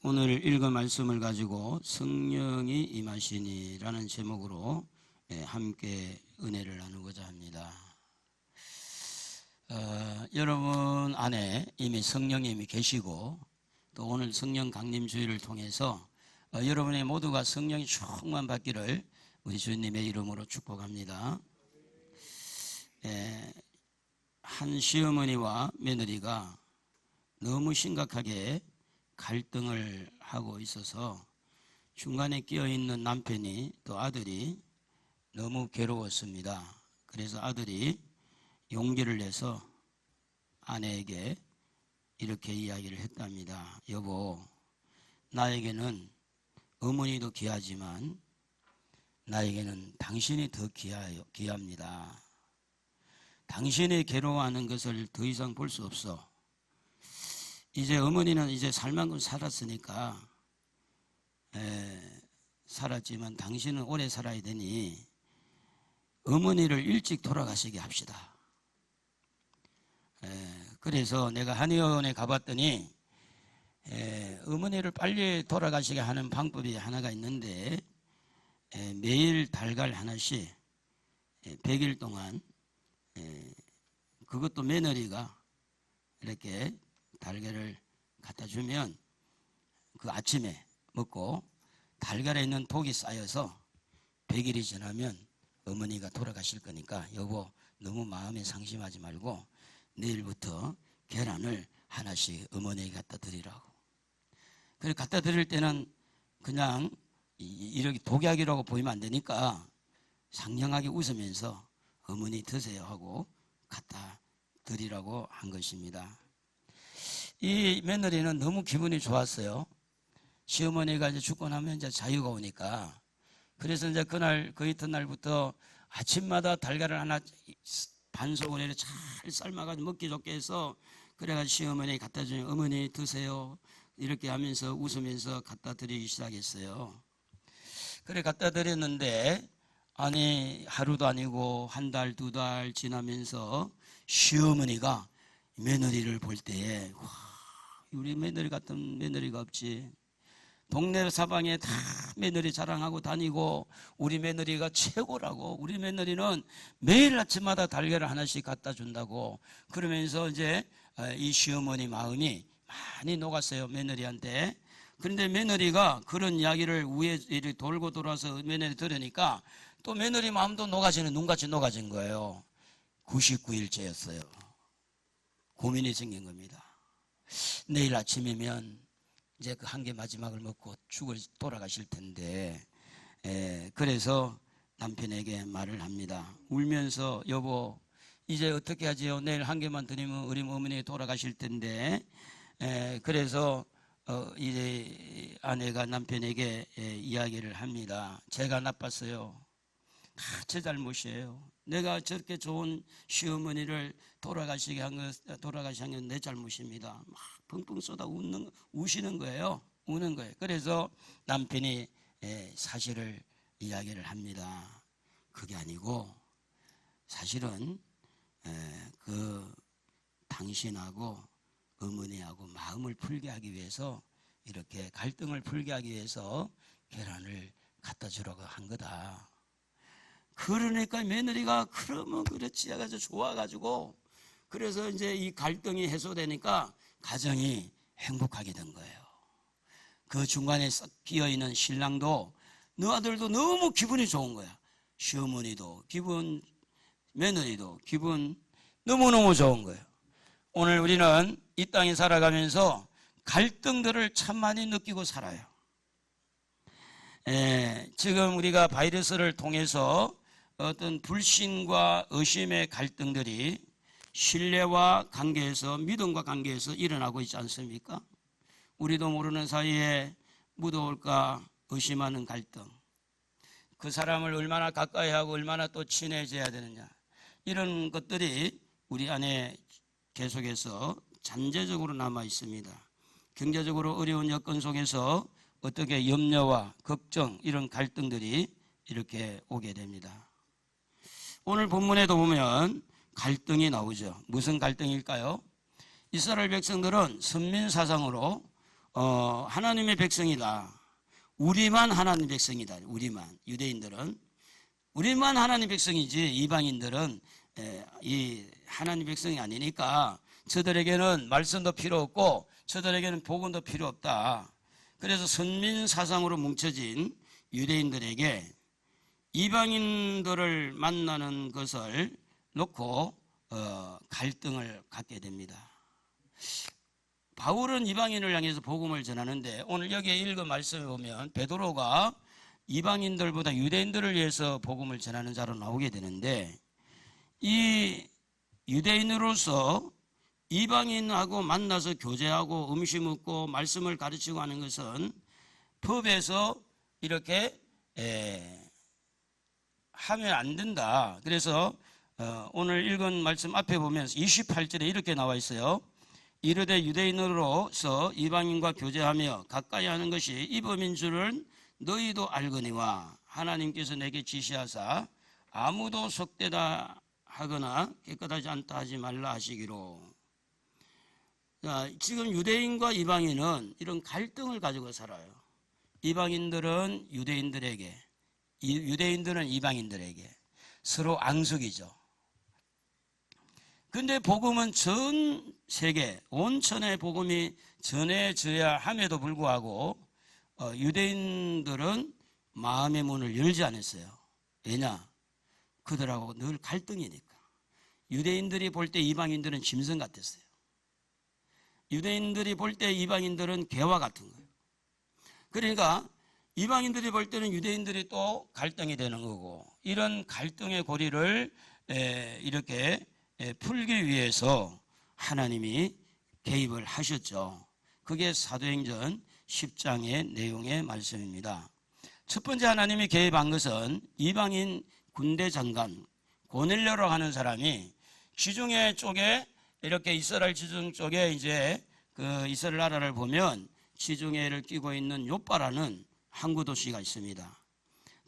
오늘 읽은 말씀을 가지고 성령이 임하시니라는 제목으로 함께 은혜를 나누고자 합니다. 여러분 안에 이미 성령님이 계시고 또 오늘 성령 강림 주일을 통해서 여러분의 모두가 성령이 충만 받기를 우리 주님의 이름으로 축복합니다. 한 시어머니와 며느리가 너무 심각하게 갈등을 하고 있어서 중간에 끼어있는 남편이 또 아들이 너무 괴로웠습니다. 그래서 아들이 용기를 내서 아내에게 이렇게 이야기를 했답니다. 여보, 나에게는 어머니도 귀하지만 나에게는 당신이 더 귀합니다. 당신이 괴로워하는 것을 더 이상 볼 수 없어. 이제 어머니는 이제 살만큼 살았으니까 살았지만 당신은 오래 살아야 되니 어머니를 일찍 돌아가시게 합시다. 그래서 내가 한의원에 가봤더니 어머니를 빨리 돌아가시게 하는 방법이 하나가 있는데 매일 달걀 하나씩 100일 동안 그것도 며느리가 이렇게 달걀을 갖다 주면 그 아침에 먹고 달걀에 있는 독이 쌓여서 100일이 지나면 어머니가 돌아가실 거니까 여보 너무 마음에 상심하지 말고 내일부터 계란을 하나씩 어머니에게 갖다 드리라고. 그래 갖다 드릴 때는 그냥 이렇게 독약이라고 보이면 안 되니까 상냥하게 웃으면서 어머니 드세요 하고 갖다 드리라고 한 것입니다. 이 며느리는 너무 기분이 좋았어요. 시어머니가 이제 죽고 나면 이제 자유가 오니까. 그래서 이제 그날, 그 이튿날부터 아침마다 달걀을 하나 반소금에 잘 삶아가지고 먹기 좋게 해서 그래가지고 시어머니에 갖다 주니 어머니 드세요. 이렇게 하면서 웃으면서 갖다 드리기 시작했어요. 그래 갖다 드렸는데 아니 하루도 아니고 한 달, 두 달 지나면서 시어머니가 며느리를 볼 때에 와, 우리 며느리 같은 며느리가 없지. 동네 사방에 다 며느리 자랑하고 다니고 우리 며느리가 최고라고. 우리 며느리는 매일 아침마다 달걀을 하나씩 갖다 준다고. 그러면서 이제 이 시어머니 마음이 많이 녹았어요, 며느리한테. 그런데 며느리가 그런 이야기를 위에 이렇게 돌고 돌아서 며느리 들으니까 또 며느리 마음도 녹아지는, 눈같이 녹아진 거예요. 99일째였어요. 고민이 생긴 겁니다. 내일 아침이면 이제 그 한 개 마지막을 먹고 돌아가실 텐데, 그래서 남편에게 말을 합니다. 울면서 여보 이제 어떻게 하지요? 내일 한 개만 드리면 우리 어머니 돌아가실 텐데. 그래서 이제 아내가 남편에게 이야기를 합니다. 제가 나빴어요. 다 제 잘못이에요. 내가 저렇게 좋은 시어머니를 돌아가시게 한 건 내 잘못입니다. 막 펑펑 쏟아 우시는 거예요. 우는 거예요. 그래서 남편이 사실을 이야기를 합니다. 그게 아니고 사실은 그 당신하고 어머니하고 마음을 풀게 하기 위해서 이렇게 갈등을 풀게 하기 위해서 계란을 갖다 주라고 한 거다. 그러니까 며느리가 그러면 그렇지 해가지고 좋아가지고 그래서 이제 이 갈등이 해소되니까 가정이 행복하게 된 거예요. 그 중간에 썩 끼어있는 신랑도 너 아들도 너무 기분이 좋은 거야. 시어머니도 기분, 며느리도 기분 너무너무 좋은 거예요. 오늘 우리는 이 땅에 살아가면서 갈등들을 참 많이 느끼고 살아요. 지금 우리가 바이러스를 통해서 어떤 불신과 의심의 갈등들이 신뢰와 관계에서, 믿음과 관계에서 일어나고 있지 않습니까? 우리도 모르는 사이에 묻어올까 의심하는 갈등, 그 사람을 얼마나 가까이 하고 얼마나 또 친해져야 되느냐, 이런 것들이 우리 안에 계속해서 잠재적으로 남아 있습니다. 경제적으로 어려운 여건 속에서 어떻게 염려와 걱정, 이런 갈등들이 이렇게 오게 됩니다. 오늘 본문에도 보면 갈등이 나오죠. 무슨 갈등일까요? 이스라엘 백성들은 선민사상으로 하나님의 백성이다. 우리만 하나님의 백성이다. 우리만. 유대인들은 우리만 하나님 백성이지 이방인들은 이 하나님 백성이 아니니까 저들에게는 말씀도 필요 없고 저들에게는 복음도 필요 없다. 그래서 선민 사상으로 뭉쳐진 유대인들에게 이방인들을 만나는 것을 놓고 갈등을 갖게 됩니다. 바울은 이방인을 향해서 복음을 전하는데 오늘 여기에 읽은 말씀에 보면 베드로가 이방인들보다 유대인들을 위해서 복음을 전하는 자로 나오게 되는데 이 유대인으로서 이방인하고 만나서 교제하고 음식 먹고 말씀을 가르치고 하는 것은 법에서 이렇게 하면 안 된다. 그래서 오늘 읽은 말씀 앞에 보면 28절에 이렇게 나와 있어요. 이르되 유대인으로서 이방인과 교제하며 가까이 하는 것이 이 법인 줄은 너희도 알거니와 하나님께서 내게 지시하사 아무도 속되다 하거나 깨끗하지 않다 하지 말라 하시기로. 자, 지금 유대인과 이방인은 이런 갈등을 가지고 살아요. 이방인들은 유대인들에게, 유대인들은 이방인들에게 서로 앙숙이죠. 근데 복음은 전 세계, 온천의 복음이 전해져야 함에도 불구하고 유대인들은 마음의 문을 열지 않았어요. 왜냐? 그들하고 늘 갈등이니까. 유대인들이 볼 때 이방인들은 짐승 같았어요. 유대인들이 볼 때 이방인들은 개와 같은 거예요. 그러니까 이방인들이 볼 때는 유대인들이 또 갈등이 되는 거고, 이런 갈등의 고리를 이렇게 풀기 위해서 하나님이 개입을 하셨죠. 그게 사도행전 10장의 내용의 말씀입니다. 첫 번째 하나님이 개입한 것은 이방인 군대 장관 고넬료라고 하는 사람이 지중해 쪽에 이렇게 이스라엘 지중 쪽에 이제 그 이스라엘 나라를 보면 지중해를 끼고 있는 요빠라는 항구 도시가 있습니다.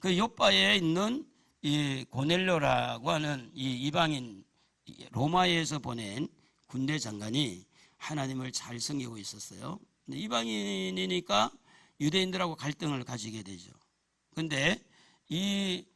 그 요빠에 있는 이 고넬료라고 하는 이 이방인 로마에서 보낸 군대 장관이 하나님을 잘 섬기고 있었어요. 근데 이방인이니까 유대인들하고 갈등을 가지게 되죠. 근데 이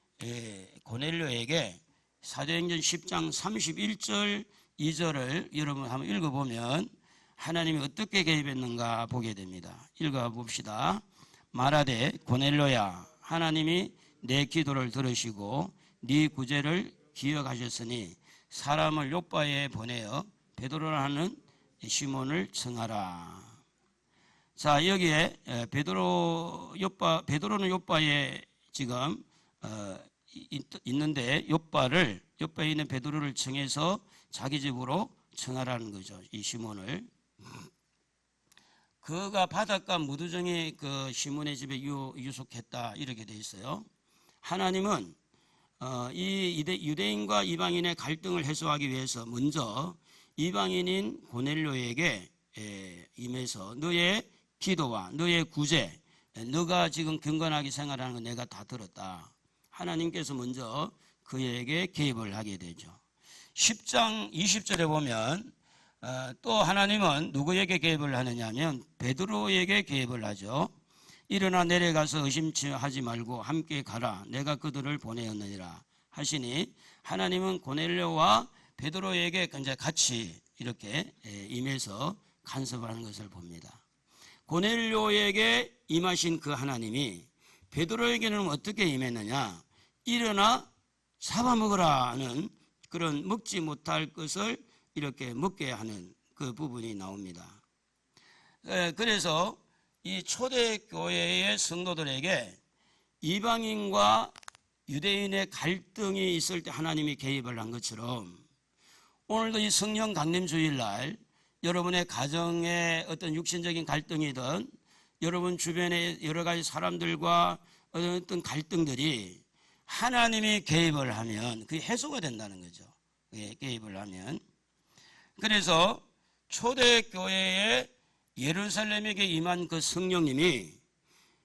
고넬료에게 사도행전 10장 31절 2절을 여러분 한번 읽어보면 하나님이 어떻게 개입했는가 보게 됩니다. 읽어봅시다. 말하되 고넬료야, 하나님이 내 기도를 들으시고 네 구제를 기억하셨으니 사람을 요빠에 보내어 베드로라는 시몬을 청하라. 자, 여기에 베드로는 요빠에 지금 있는데 요빠에 있는 베드로를 청해서 자기 집으로 청하라는 거죠. 이 시몬을. 그가 바닷가 무두정에 그 시몬의 집에 유속했다 이렇게 돼 있어요. 하나님은 이 유대인과 이방인의 갈등을 해소하기 위해서 먼저 이방인인 고넬료에게 임해서 너의 기도와 너의 구제, 너가 지금 경건하게 생활하는 거 내가 다 들었다. 하나님께서 먼저 그에게 개입을 하게 되죠. 10장 20절에 보면 또 하나님은 누구에게 개입을 하느냐 하면 베드로에게 개입을 하죠. 일어나 내려가서 의심하지 말고 함께 가라. 내가 그들을 보내었느니라 하시니 하나님은 고넬료와 베드로에게 이제 같이 이렇게 임해서 간섭하는 것을 봅니다. 고넬료에게 임하신 그 하나님이 베드로에게는 어떻게 임했느냐? 일어나 잡아먹으라 하는 그런 먹지 못할 것을 이렇게 먹게 하는 그 부분이 나옵니다. 그래서 이 초대교회의 성도들에게 이방인과 유대인의 갈등이 있을 때 하나님이 개입을 한 것처럼 오늘도 이 성령 강림 주일날 여러분의 가정에 어떤 육신적인 갈등이든 여러분 주변의 여러 가지 사람들과 어떤 갈등들이 하나님이 개입을 하면 그게 해소가 된다는 거죠. 개입을 하면. 그래서 초대교회의 예루살렘에게 임한 그 성령님이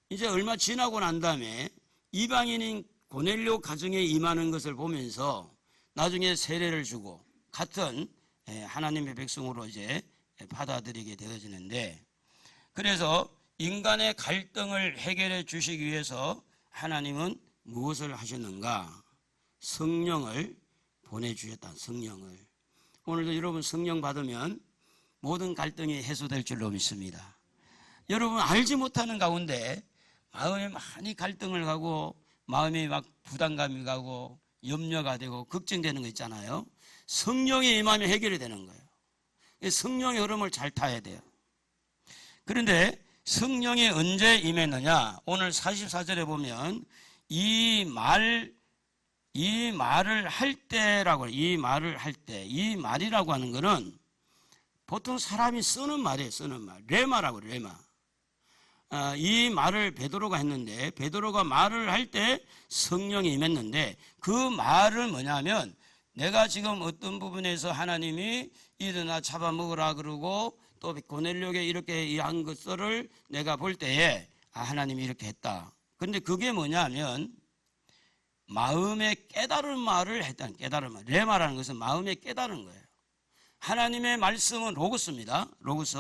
이제 얼마 지나고 난 다음에 이방인인 고넬료 가정에 임하는 것을 보면서 나중에 세례를 주고 같은 하나님의 백성으로 이제 받아들이게 되어지는데, 그래서 인간의 갈등을 해결해 주시기 위해서 하나님은 무엇을 하셨는가? 성령을 보내주셨다. 성령을. 오늘도 여러분 성령 받으면 모든 갈등이 해소될 줄로 믿습니다. 여러분 알지 못하는 가운데 마음에 많이 갈등을 가고 마음에 막 부담감이 가고 염려가 되고 걱정되는 거 있잖아요. 성령이 임하면 해결이 되는 거예요. 성령의 흐름을 잘 타야 돼요. 그런데 성령이 언제 임했느냐? 오늘 44절에 보면 이 말을 할 때라고, 이 말이라고 하는 거는 보통 사람이 쓰는 말이에요. 쓰는 말. 레마라고, 레마. 이 말을 베드로가 했는데, 베드로가 말을 할 때 성령이 임했는데, 그 말은 뭐냐면 내가 지금 어떤 부분에서 하나님이 일어나 잡아먹으라 그러고 또 고넬료에게 이렇게 한 것을 내가 볼 때에 하나님이 이렇게 했다. 그런데 그게 뭐냐면 마음의 깨달은 말을 했다는, 깨달은 말. 레마라는 것은 마음의 깨달은 거예요. 하나님의 말씀은 로고스입니다. 로고스.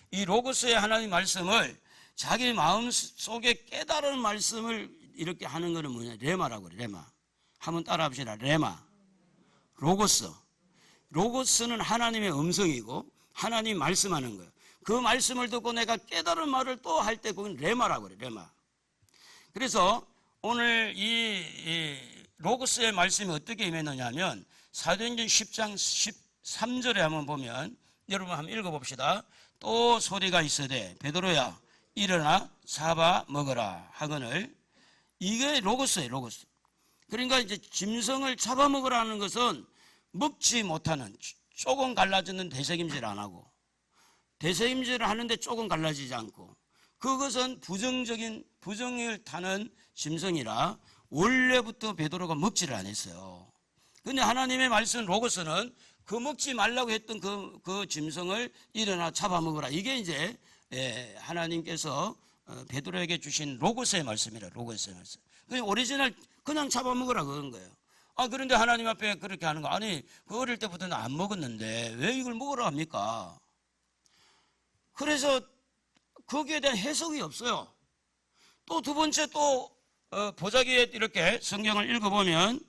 이 로고스의 하나님의 말씀을 자기 마음 속에 깨달은 말씀을 이렇게 하는 것은 뭐냐? 레마라고 그래. 레마. 한번 따라 합시다. 레마. 로고스. 로고스는 하나님의 음성이고 하나님 말씀하는 거예요. 그 말씀을 듣고 내가 깨달은 말을 또 할 때 그건 레마라고 그래. 레마. 그래서 오늘 이 로고스의 말씀이 어떻게 임했느냐 하면 사도행전 10장 13절에 한번 보면 여러분 한번 읽어봅시다. 또 소리가 있으되 베드로야 일어나 잡아 먹어라 하거늘. 이게 로고스예요. 로고스. 그러니까 이제 짐승을 잡아 먹으라는 것은 먹지 못하는, 조금 갈라지는 되새김질 안 하고, 되새김질을 하는데 조금 갈라지지 않고, 그것은 부정을 타는 짐승이라 원래부터 베드로가 먹지를 안 했어요. 근데 하나님의 말씀 로고스는 그 먹지 말라고 했던 그 짐승을 일어나 잡아먹으라. 이게 이제 하나님께서 베드로에게 주신 로고스의 말씀이라. 로고스의 말씀. 그냥 오리지널 그냥 잡아먹으라 그런 거예요. 그런데 하나님 앞에 그렇게 하는 거. 아니, 그 어릴 때부터는 안 먹었는데 왜 이걸 먹으라 합니까? 그래서 거기에 대한 해석이 없어요. 또 두 번째 또 보자기에 이렇게 성경을 읽어보면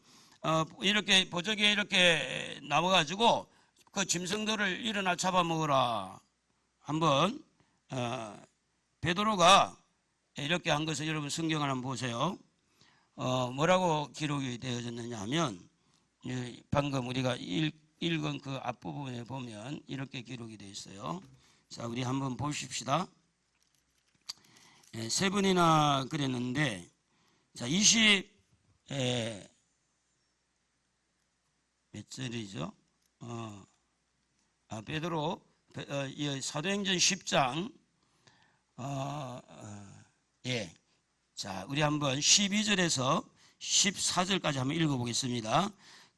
이렇게 보자기에 이렇게 나와가지고 그 짐승들을 일어나 잡아먹으라. 한번 베드로가 이렇게 한 것을 여러분 성경을 한번 보세요. 뭐라고 기록이 되어졌느냐 하면 방금 우리가 읽은 그 앞부분에 보면 이렇게 기록이 되어 있어요. 자, 우리 한번 보십시다. 세 번이나 그랬는데, 자, 몇 절이죠? 베드로, 사도행전 10장, 자, 우리 한번 12절에서 14절까지 한번 읽어보겠습니다.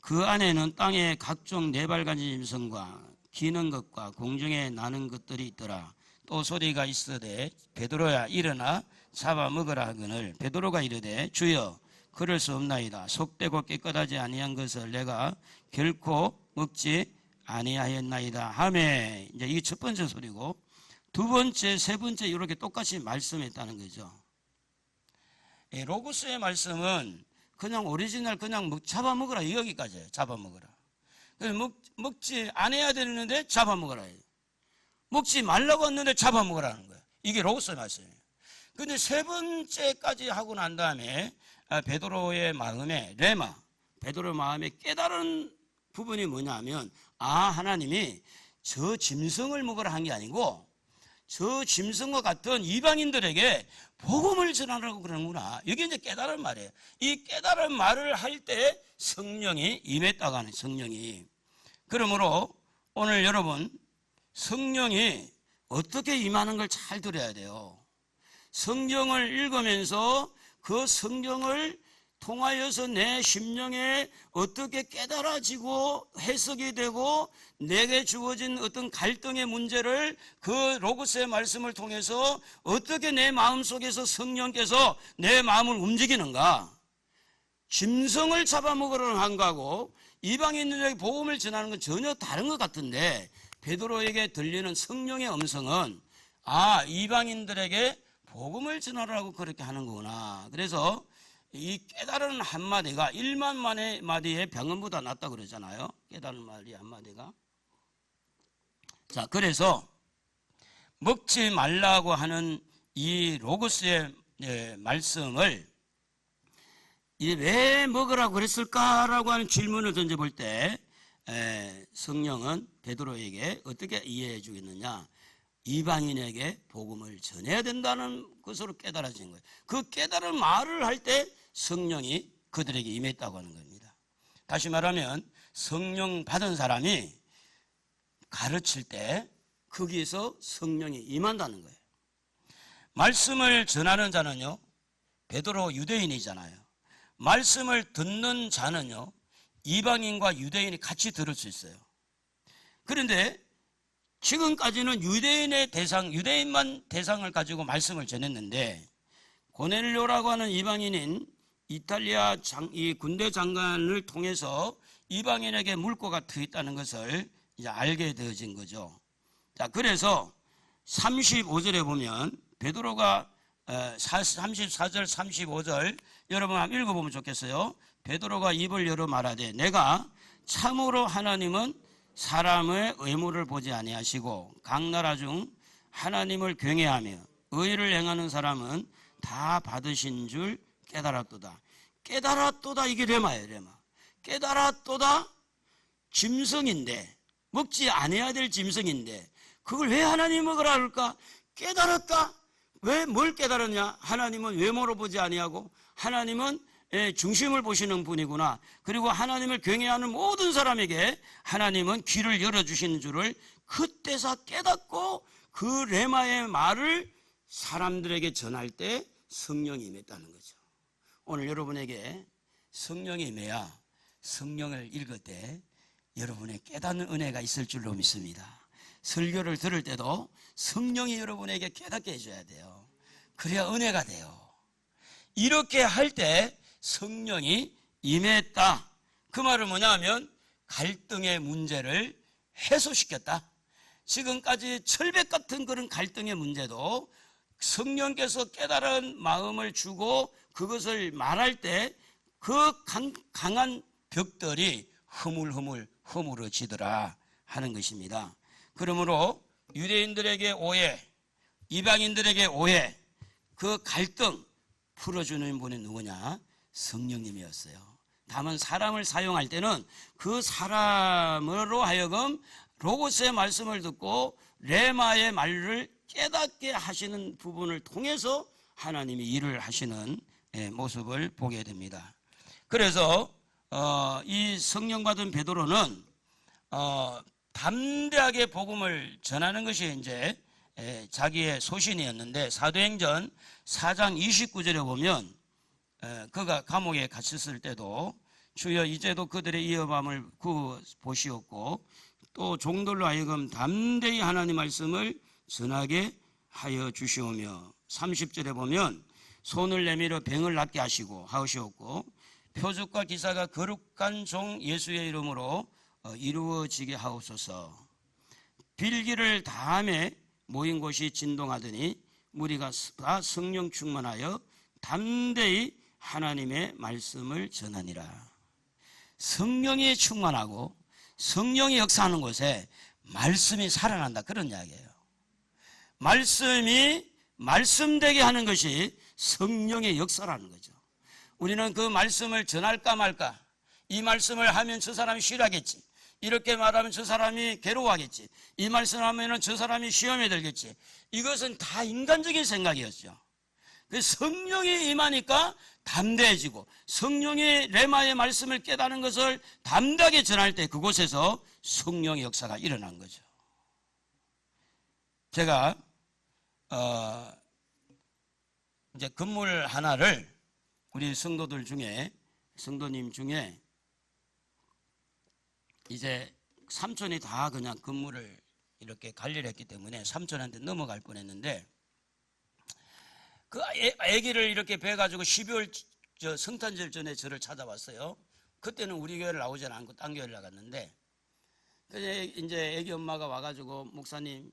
그 안에는 땅에 각종 네발간지 짐승과 기는 것과 공중에 나는 것들이 있더라. 또 소리가 있으되 베드로야 일어나 잡아먹으라 하거늘. 베드로가 이르되 주여 그럴 수 없나이다. 속되고 깨끗하지 아니한 것을 내가 결코 먹지 아니하였나이다 하매. 이제 이게 첫 번째 소리고, 두 번째, 세 번째 이렇게 똑같이 말씀했다는 거죠. 로고스의 말씀은 그냥 오리지널 그냥 잡아먹으라 여기까지예요. 잡아먹으라. 먹지 않아야 되는데 잡아먹으라. 먹지 말라고 했는데 잡아먹으라는 거예요. 이게 로고스의 말씀이에요. 근데 세 번째까지 하고 난 다음에 베드로의 마음에 레마, 베드로의 마음에 깨달은 부분이 뭐냐면 하나님이 저 짐승을 먹으라 한 게 아니고 저 짐승과 같은 이방인들에게 복음을 전하라고 그러는구나. 이게 이제 깨달은 말이에요. 이 깨달은 말을 할 때 성령이 임했다고 하는, 성령이. 그러므로 오늘 여러분 성령이 어떻게 임하는 걸 잘 들어야 돼요. 성경을 읽으면서 그 성경을 통하여서 내 심령에 어떻게 깨달아지고 해석이 되고 내게 주어진 어떤 갈등의 문제를 그 로고스의 말씀을 통해서 어떻게 내 마음속에서 성령께서 내 마음을 움직이는가. 짐승을 잡아먹으려는 한 거하고 이방인들에게 복음을 전하는 건 전혀 다른 것 같은데 베드로에게 들리는 성령의 음성은 이방인들에게 복음을 전하라고 그렇게 하는 거구나. 그래서 이 깨달은 한마디가 1만 마디의 병음보다 낫다 그러잖아요. 깨달은 말이 한마디가. 자, 그래서 먹지 말라고 하는 이 로고스의 말씀을 왜 먹으라고 그랬을까라고 하는 질문을 던져볼 때 성령은 베드로에게 어떻게 이해해 주겠느냐? 이방인에게 복음을 전해야 된다는 것으로 깨달아진 거예요. 그 깨달은 말을 할 때 성령이 그들에게 임했다고 하는 겁니다. 다시 말하면 성령 받은 사람이 가르칠 때 거기에서 성령이 임한다는 거예요. 말씀을 전하는 자는요, 베드로 유대인이잖아요. 말씀을 듣는 자는요, 이방인과 유대인이 같이 들을 수 있어요. 그런데 지금까지는 유대인만 대상을 가지고 말씀을 전했는데, 고넬료라고 하는 이방인인 이탈리아 이 군대 장관을 통해서 이방인에게 물꼬가 트여 있다는 것을 이제 알게 되어진 거죠. 자, 그래서 35절에 보면 베드로가 34절 35절 여러분 한번 읽어보면 좋겠어요. 베드로가 입을 열어 말하되 내가 참으로 하나님은 사람의 외모를 보지 아니하시고 각 나라 중 하나님을 경외하며 의를 행하는 사람은 다 받으신 줄 깨달았도다. 깨달았도다, 이게 레마예요. 레마. 깨달았도다 짐승인데, 먹지 않아야 될 짐승인데 그걸 왜 하나님 먹으라 할까? 깨달았다. 왜 뭘 깨달았냐? 하나님은 외모로 보지 아니하고 하나님은 중심을 보시는 분이구나. 그리고 하나님을 경외하는 모든 사람에게 하나님은 귀를 열어주시는 줄을 그때서 깨닫고 그 레마의 말을 사람들에게 전할 때 성령이 임했다는 거죠. 오늘 여러분에게 성령이 임해야 성령을 읽을 때 여러분의 깨닫는 은혜가 있을 줄로 믿습니다. 설교를 들을 때도 성령이 여러분에게 깨닫게 해줘야 돼요. 그래야 은혜가 돼요. 이렇게 할 때 성령이 임했다. 그 말은 뭐냐 하면 갈등의 문제를 해소시켰다. 지금까지 철벽 같은 그런 갈등의 문제도 성령께서 깨달은 마음을 주고 그것을 말할 때 그 강한 벽들이 허물어지더라 하는 것입니다. 그러므로 유대인들에게 오해, 이방인들에게 오해, 그 갈등 풀어주는 분이 누구냐? 성령님이었어요. 다만 사람을 사용할 때는 그 사람으로 하여금 로고스의 말씀을 듣고 레마의 말을 깨닫게 하시는 부분을 통해서 하나님이 일을 하시는 모습을 보게 됩니다. 그래서 이 성령 받은 베드로는 담대하게 복음을 전하는 것이 이제 자기의 소신이었는데, 사도행전 4장 29절에 보면 그가 감옥에 갇혔을 때도 주여 이제도 그들의 이어밤을 보시옵고 또 종들로 하여금 담대히 하나님 말씀을 전하게 하여 주시오며, 30절에 보면 손을 내밀어 병을 낫게 하시옵고 표적과 기사가 거룩한 종 예수의 이름으로 이루어지게 하옵소서. 빌기를 다함에 모인 곳이 진동하더니 무리가 다 성령 충만하여 담대히 하나님의 말씀을 전하니라. 성령이 충만하고 성령이 역사하는 곳에 말씀이 살아난다, 그런 이야기예요. 말씀이 말씀되게 하는 것이 성령의 역사라는 거죠. 우리는 그 말씀을 전할까 말까, 이 말씀을 하면 저 사람이 싫어하겠지, 이렇게 말하면 저 사람이 괴로워하겠지, 이 말씀을 하면 저 사람이 시험에 들겠지, 이것은 다 인간적인 생각이었죠. 그 성령이 임하니까 담대해지고 성령의 레마의 말씀을 깨닫는 것을 담대하게 전할 때 그곳에서 성령의 역사가 일어난 거죠. 제가 이제 건물 하나를 우리 성도님 중에 이제 삼촌이 다 그냥 건물을 이렇게 관리를 했기 때문에 삼촌한테 넘어갈 뻔했는데, 그 아기를 이렇게 뵈가지고 12월 성탄절 전에 저를 찾아왔어요. 그때는 우리 교회를 나오지 않고 딴 교회를 나갔는데, 그래서 이제 아기 엄마가 와가지고 목사님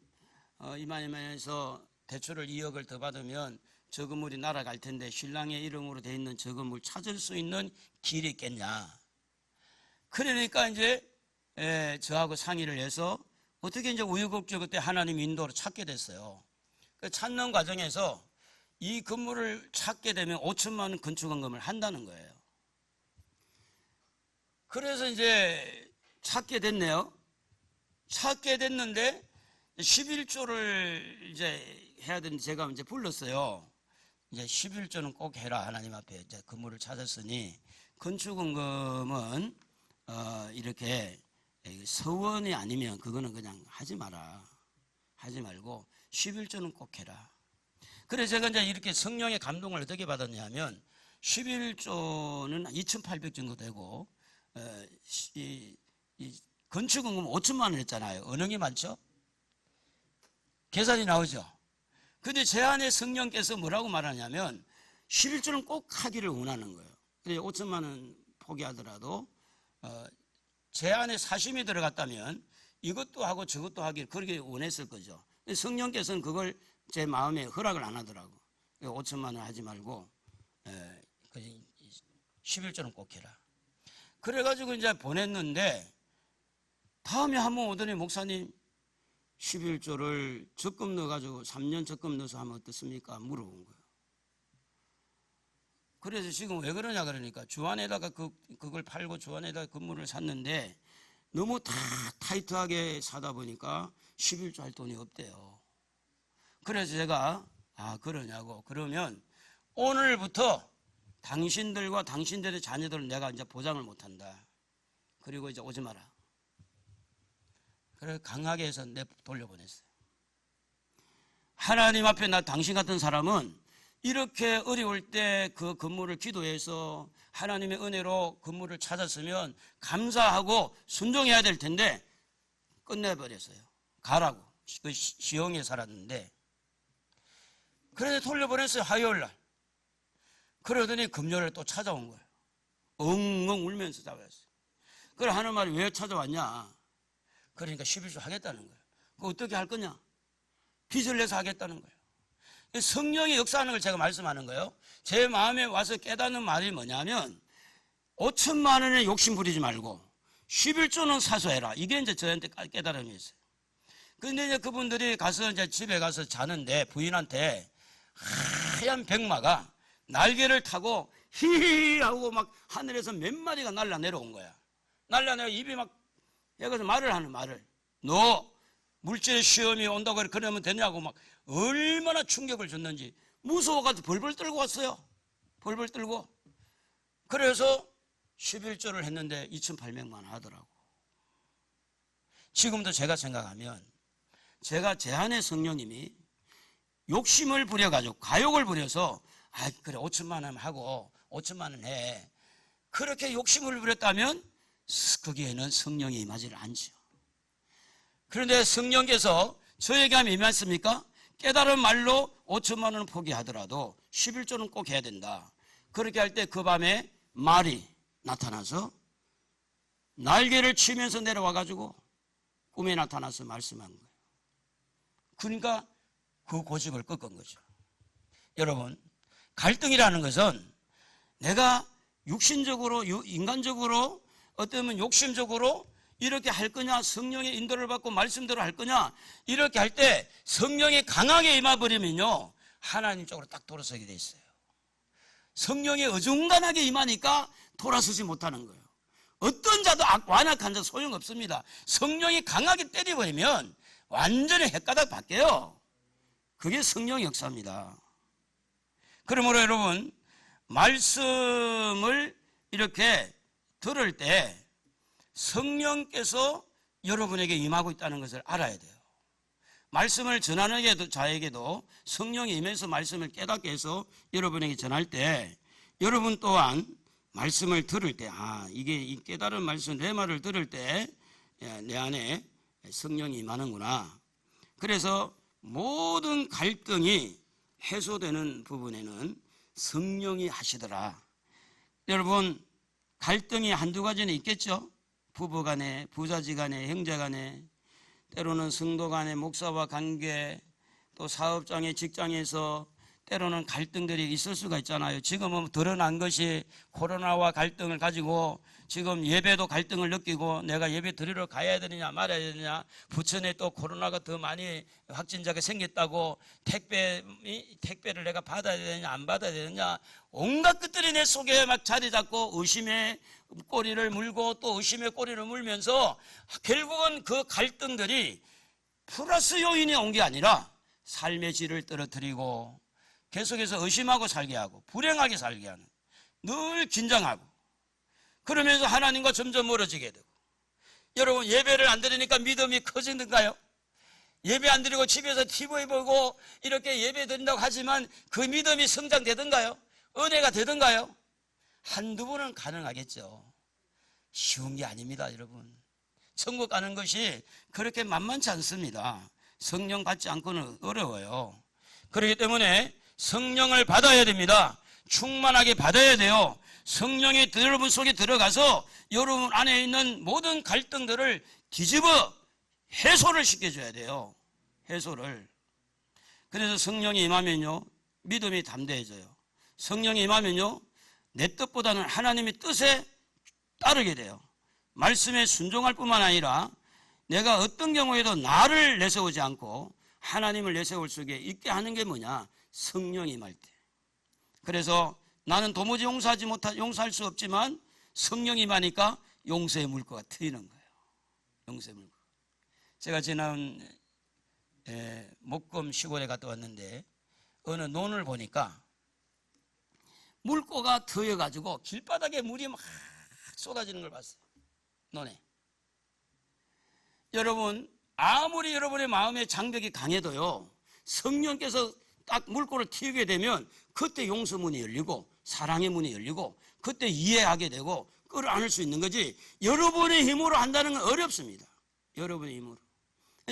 이만희만에서 대출을 2억을 더 받으면 저 건물이 날아갈 텐데 신랑의 이름으로 돼 있는 저 건물 찾을 수 있는 길이 있겠냐. 그러니까 이제 저하고 상의를 해서 어떻게 이제 우여곡절 그때 하나님 인도로 찾게 됐어요. 그 찾는 과정에서 이 건물을 찾게 되면 5천만 원 건축원금을 한다는 거예요. 그래서 이제 찾게 됐네요. 찾게 됐는데 11조를 이제 해야 되는데 제가 이제 불렀어요. 이제 11조는 꼭 해라. 하나님 앞에 이제 건물을 찾았으니 건축원금은 이렇게 서원이 아니면 그거는 그냥 하지 마라. 하지 말고 11조는 꼭 해라. 그래서 제가 이제 이렇게 성령의 감동을 어떻게 받았냐면 11조는 2,800 정도 되고 이 건축원금 5천만 원 했잖아요. 은행이 많죠? 계산이 나오죠? 근데 제 안에 성령께서 뭐라고 말하냐면 11조는 꼭 하기를 원하는 거예요. 그래서 5천만 원 포기하더라도 제 안에 사심이 들어갔다면 이것도 하고 저것도 하길 그렇게 원했을 거죠. 성령께서는 그걸 제 마음에 허락을 안 하더라고. 5천만 원 하지 말고 11조는 꼭 해라. 그래가지고 이제 보냈는데 다음에 한번 오더니 목사님 11조를 적금 넣어가지고 3년 적금 넣어서 하면 어떻습니까? 물어본 거예요. 그래서 지금 왜 그러냐 그러니까 주안에다가 그걸 팔고 주안에다가 건물을 샀는데 너무 다 타이트하게 사다 보니까 11조 할 돈이 없대요. 그래서 제가 그러냐고. 그러면 오늘부터 당신들과 당신들의 자녀들은 내가 이제 보장을 못한다. 그리고 이제 오지 마라. 그래서 강하게 해서 돌려보냈어요. 하나님 앞에 나 당신 같은 사람은 이렇게 어려울 때 그 건물을 기도해서 하나님의 은혜로 건물을 찾았으면 감사하고 순종해야 될 텐데 끝내버렸어요. 가라고. 그 시흥에 살았는데 그래서 돌려보냈어요. 화요일날. 그러더니 금요일에 또 찾아온 거예요. 엉엉 울면서 잡아왔어요. 그래 하는 말이 왜 찾아왔냐. 그러니까 11조 하겠다는 거예요. 그거 어떻게 할 거냐? 빚을 내서 하겠다는 거예요. 성령이 역사하는 걸 제가 말씀하는 거예요. 제 마음에 와서 깨닫는 말이 뭐냐면 5천만 원에 욕심 부리지 말고 11조는 사소해라. 이게 이제 저한테 깨달음이 있어요. 근데 이제 그분들이 가서 이제 집에 가서 자는데 부인한테 하얀 백마가 날개를 타고 히히 하고 막 하늘에서 몇 마리가 날라 내려온 거야. 날라 내려 입이 막 여기서 말을 하는 말을 너 물질 시험이 온다고 그러면 되냐고 막 얼마나 충격을 줬는지 무서워가지고 벌벌 떨고 왔어요. 벌벌 떨고. 그래서 11조를 했는데 2,800만 원 하더라고. 지금도 제가 생각하면 제가 제 안에 성령님이 욕심을 부려가지고 가욕을 부려서 그래 5천만 원 하고 5천만 원 해. 그렇게 욕심을 부렸다면 거기에는 성령이 임하지를 않죠. 그런데 성령께서 저에게 하면 임했습니까? 깨달은 말로 5천만 원을 포기하더라도 11조는 꼭 해야 된다. 그렇게 할 때 그 밤에 말이 나타나서 날개를 치면서 내려와가지고 꿈에 나타나서 말씀한 거예요. 그러니까 그 고집을 꺾은 거죠. 여러분, 갈등이라는 것은 내가 육신적으로 인간적으로 어쩌면 욕심적으로 이렇게 할 거냐, 성령의 인도를 받고 말씀대로 할 거냐, 이렇게 할 때 성령이 강하게 임해버리면요 하나님 쪽으로 딱 돌아서게 돼 있어요. 성령이 어중간하게 임하니까 돌아서지 못하는 거예요. 어떤 자도 완악한 자 소용없습니다. 성령이 강하게 때려버리면 완전히 헷가닥 바뀌어요. 그게 성령의 역사입니다. 그러므로 여러분, 말씀을 이렇게 들을 때 성령께서 여러분에게 임하고 있다는 것을 알아야 돼요. 말씀을 전하는 자에게도 성령이 임해서 말씀을 깨닫게 해서 여러분에게 전할 때 여러분 또한 말씀을 들을 때 이게 이 깨달은 말씀 내 말을 들을 때 내 안에 성령이 임하는구나. 그래서 모든 갈등이 해소되는 부분에는 성령이 하시더라. 여러분, 갈등이 한두 가지는 있겠죠. 부부간에, 부자지간에, 형제간에, 때로는 성도 간의 목사와 관계, 또 사업장의 직장에서 때로는 갈등들이 있을 수가 있잖아요. 지금은 드러난 것이 코로나와 갈등을 가지고 지금 예배도 갈등을 느끼고 내가 예배 드리러 가야 되느냐 말아야 되느냐, 부천에 또 코로나가 더 많이 확진자가 생겼다고 택배를 내가 받아야 되느냐 안 받아야 되느냐, 온갖 것들이 내 속에 막 자리 잡고 의심의 꼬리를 물고 또 의심의 꼬리를 물면서 결국은 그 갈등들이 플러스 요인이 온 게 아니라 삶의 질을 떨어뜨리고 계속해서 의심하고 살게 하고 불행하게 살게 하는, 늘 긴장하고 그러면서 하나님과 점점 멀어지게 되고. 여러분, 예배를 안 드리니까 믿음이 커지는가요? 예배 안 드리고 집에서 TV 보고 이렇게 예배 드린다고 하지만 그 믿음이 성장되던가요? 은혜가 되던가요? 한두 번은 가능하겠죠. 쉬운 게 아닙니다, 여러분. 천국 가는 것이 그렇게 만만치 않습니다. 성령 받지 않고는 어려워요. 그렇기 때문에 성령을 받아야 됩니다. 충만하게 받아야 돼요. 성령이 여러분 속에 들어가서 여러분 안에 있는 모든 갈등들을 뒤집어 해소를 시켜줘야 돼요. 해소를. 그래서 성령이 임하면요, 믿음이 담대해져요. 성령이 임하면요, 내 뜻보다는 하나님의 뜻에 따르게 돼요. 말씀에 순종할 뿐만 아니라 내가 어떤 경우에도 나를 내세우지 않고 하나님을 내세울 속에 있게 하는 게 뭐냐? 성령이 임할 때. 그래서 나는 도무지 용서할 수 없지만 성령이 임하니까 용서의 물꼬가 트이는 거예요. 용서의 물꼬. 제가 지난 목금 시골에 갔다 왔는데 어느 논을 보니까 물꼬가 트여가지고 길바닥에 물이 막 쏟아지는 걸 봤어요. 논에. 여러분, 아무리 여러분의 마음의 장벽이 강해도요, 성령께서 딱 물꼬를 튀게 되면 그때 용서문이 열리고 사랑의 문이 열리고 그때 이해하게 되고 끌어안을 수 있는 거지, 여러분의 힘으로 한다는 건 어렵습니다. 여러분의 힘으로.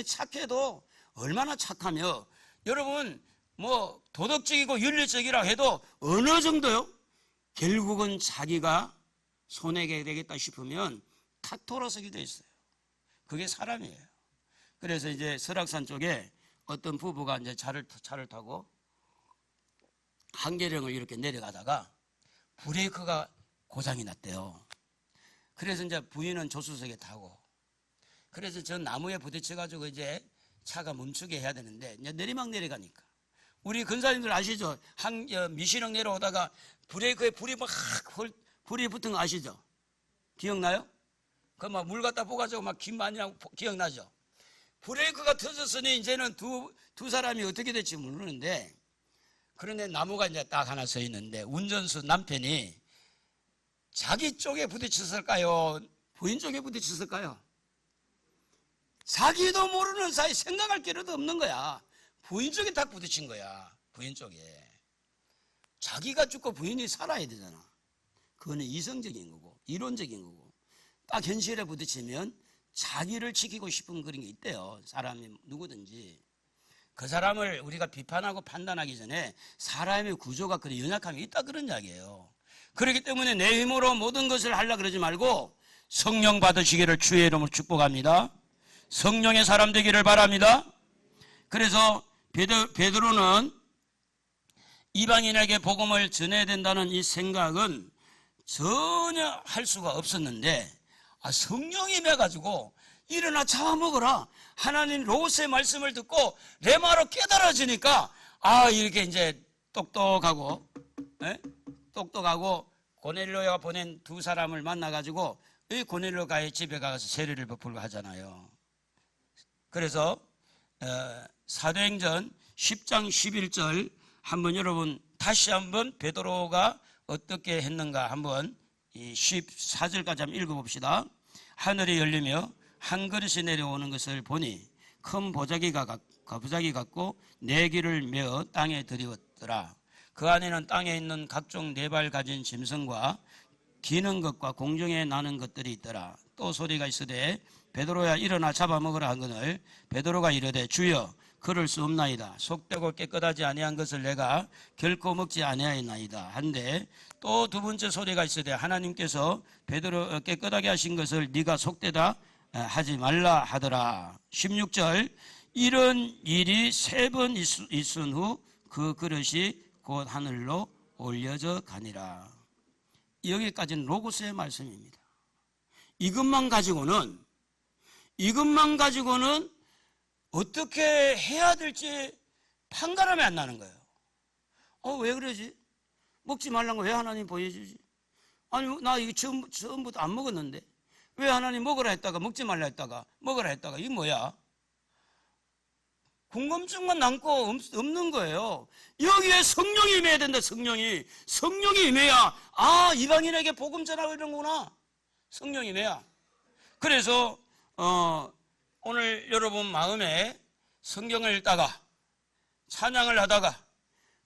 착해도 얼마나 착하며, 여러분 뭐 도덕적이고 윤리적이라 해도 어느 정도요? 결국은 자기가 손해게 되겠다 싶으면 탁 돌아서게 돼 있어요. 그게 사람이에요. 그래서 이제 설악산 쪽에 어떤 부부가 이제 차를 타고 한계령을 이렇게 내려가다가 브레이크가 고장이 났대요. 그래서 이제 부인은 조수석에 타고, 그래서 저 나무에 부딪혀가지고 이제 차가 멈추게 해야 되는데 이제 내리막 내려가니까, 우리 근사님들 아시죠? 미시령 내려오다가 브레이크에 불이 붙은 거 아시죠? 기억나요? 그 막 물 갖다 볶아주고 막 김 많이 하고 기억나죠? 브레이크가 터졌으니 이제는 두 사람이 어떻게 될지 모르는데, 그런데 나무가 이제 딱 하나 서 있는데 운전수 남편이 자기 쪽에 부딪혔을까요? 부인 쪽에 부딪혔을까요? 자기도 모르는 사이 생각할 필요도 없는 거야. 부인 쪽에 딱 부딪힌 거야. 부인 쪽에. 자기가 죽고 부인이 살아야 되잖아. 그거는 이성적인 거고 이론적인 거고, 딱 현실에 부딪히면 자기를 지키고 싶은 그런 게 있대요. 사람이 누구든지. 그 사람을 우리가 비판하고 판단하기 전에 사람의 구조가 그런 연약함이 있다, 그런 이야기예요. 그렇기 때문에 내 힘으로 모든 것을 하려고 그러지 말고 성령 받으시기를 주의 이름으로 축복합니다. 성령의 사람 되기를 바랍니다. 그래서 베드로는 이방인에게 복음을 전해야 된다는 이 생각은 전혀 할 수가 없었는데, 성령이 임해가지고 일어나 잡아먹어라, 하나님 로스의 말씀을 듣고 레마로 깨달아지니까 이렇게 이제 똑똑하고 고넬료가 보낸 두 사람을 만나가지고 이 고넬료가의 집에 가서 세례를 베풀고 하잖아요. 그래서 사도행전 10장 11절 한번 여러분 다시 한번 베드로가 어떻게 했는가 한번 이 14절까지 한번 읽어봅시다. 하늘이 열리며 한 그릇이 내려오는 것을 보니 큰 보자기 같고 네 귀를 메어 땅에 들이었더라. 그 안에는 땅에 있는 각종 네 발 가진 짐승과 기는 것과 공중에 나는 것들이 있더라. 또 소리가 있으되 베드로야 일어나 잡아먹으라 하거늘 베드로가 이르되 주여 그럴 수 없나이다. 속되고 깨끗하지 아니한 것을 내가 결코 먹지 아니하였나이다 한데, 또 두 번째 소리가 있으되 하나님께서 베드로 깨끗하게 하신 것을 네가 속되다 하지 말라 하더라. 16절 이런 일이 3번 있은 후 그 그릇이 곧 하늘로 올려져 가니라. 여기까지는 로고스의 말씀입니다. 이것만 가지고는 어떻게 해야 될지 판가름이 안 나는 거예요. 왜 그러지? 먹지 말라는 거 왜 하나님 보여주지? 아니 나 이거 처음부터 안 먹었는데 왜 하나님 먹으라 했다가 먹지 말라 했다가 먹으라 했다가 이게 뭐야? 궁금증만 남고 없는 거예요. 여기에 성령이 임해야 된다. 성령이 임해야 이방인에게 복음 전하고 이런구나. 성령이 임해야. 그래서 오늘 여러분 마음에 성경을 읽다가 찬양을 하다가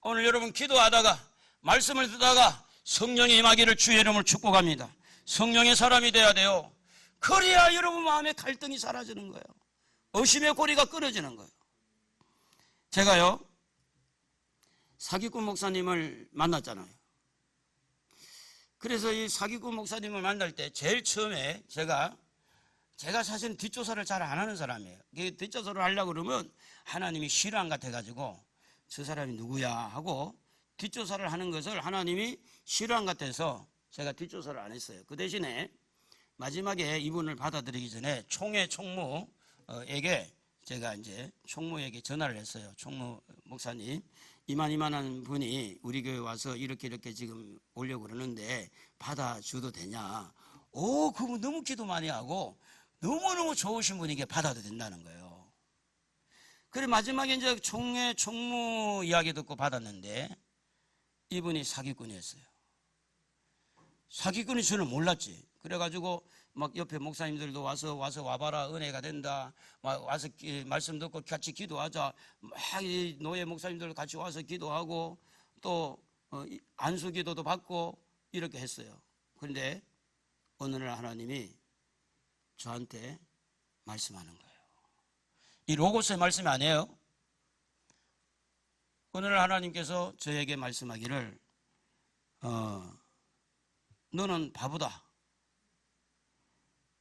오늘 여러분 기도하다가 말씀을 듣다가 성령이 임하기를 주의 이름으로 축복합니다. 성령의 사람이 돼야 돼요. 그래야 여러분 마음에 갈등이 사라지는 거예요. 의심의 고리가 끊어지는 거예요. 제가요 사기꾼 목사님을 만났잖아요. 그래서 이 사기꾼 목사님을 만날 때 제일 처음에 제가 사실은 뒷조사를 잘 안 하는 사람이에요. 뒷조사를 하려고 그러면 하나님이 싫어한 것 같아가지고 저 사람이 누구야 하고 뒷조사를 하는 것을 하나님이 싫어한 것 같아서 제가 뒷조사를 안 했어요. 그 대신에 마지막에 이분을 받아들이기 전에 총무에게 제가 이제 총무에게 전화를 했어요. 총무 목사님, 이만한 분이 우리 교회 와서 이렇게 지금 오려고 그러는데 받아줘도 되냐? 그분 너무 기도 많이 하고 너무너무 좋으신 분에게 받아도 된다는 거예요. 그래 마지막에 이제 총무 이야기 듣고 받았는데 이분이 사기꾼이었어요. 사기꾼이 저는 몰랐지. 그래가지고 막 옆에 목사님들도 와봐라 은혜가 된다. 와서 말씀 듣고 같이 기도하자. 막 노예 목사님들 같이 와서 기도하고 또 안수기도도 받고 이렇게 했어요. 그런데 어느 날 하나님이 저한테 말씀하는 거예요. 이 로고스의 말씀이 아니에요. 어느 날 하나님께서 저에게 말씀하기를 너는 바보다.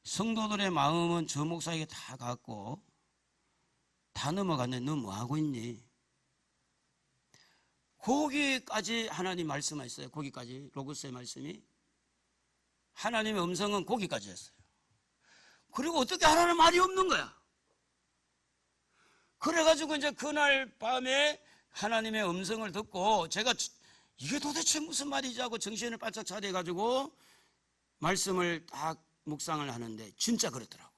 성도들의 마음은 저 목사에게 다 갔고 다 넘어갔는데 너 뭐하고 있니? 거기까지 하나님 말씀하셨어요. 거기까지 로고스의 말씀이. 하나님의 음성은 거기까지 했어요. 그리고 어떻게 하라는 말이 없는 거야. 그래가지고 이제 그날 밤에 하나님의 음성을 듣고 제가 이게 도대체 무슨 말이지 하고 정신을 바짝 차려가지고 말씀을 딱 묵상을 하는데 진짜 그렇더라고.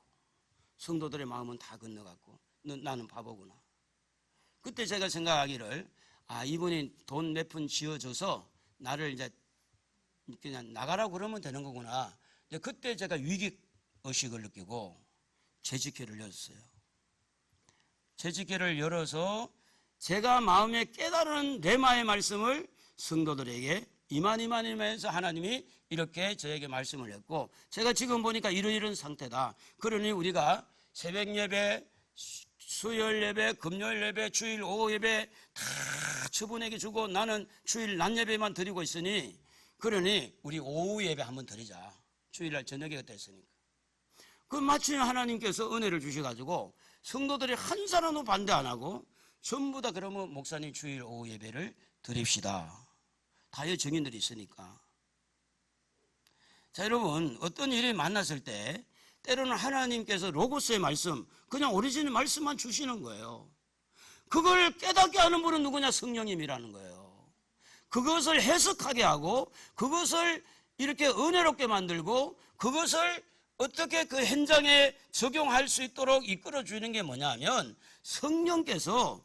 성도들의 마음은 다 건너갔고 나는 바보구나. 그때 제가 생각하기를 이분이 돈 몇 푼 지어줘서 나를 이제 그냥 나가라고 그러면 되는 거구나. 이제 그때 제가 위기의식을 느끼고 재직회를 열었어요. 재직회를 열어서 제가 마음에 깨달은 레마의 말씀을 성도들에게 이만해서 하나님이 이렇게 저에게 말씀을 했고 제가 지금 보니까 이런 상태다. 그러니 우리가 새벽 예배, 수요일 예배, 금요일 예배, 주일 오후 예배 다 저분에게 주고 나는 주일 낮 예배만 드리고 있으니 그러니 우리 오후 예배 한번 드리자. 주일날 저녁에 됐으니까. 그 마침 하나님께서 은혜를 주셔가지고 성도들이 한 사람도 반대 안 하고 전부 다 그러면 목사님 주일 오후 예배를 드립시다. 다의 정인들이 있으니까. 자, 여러분 어떤 일이 만났을 때 때로는 하나님께서 로고스의 말씀 그냥 오리지널 말씀만 주시는 거예요. 그걸 깨닫게 하는 분은 누구냐? 성령님이라는 거예요. 그것을 해석하게 하고 그것을 이렇게 은혜롭게 만들고 그것을 어떻게 그 현장에 적용할 수 있도록 이끌어 주는 게 뭐냐면 성령께서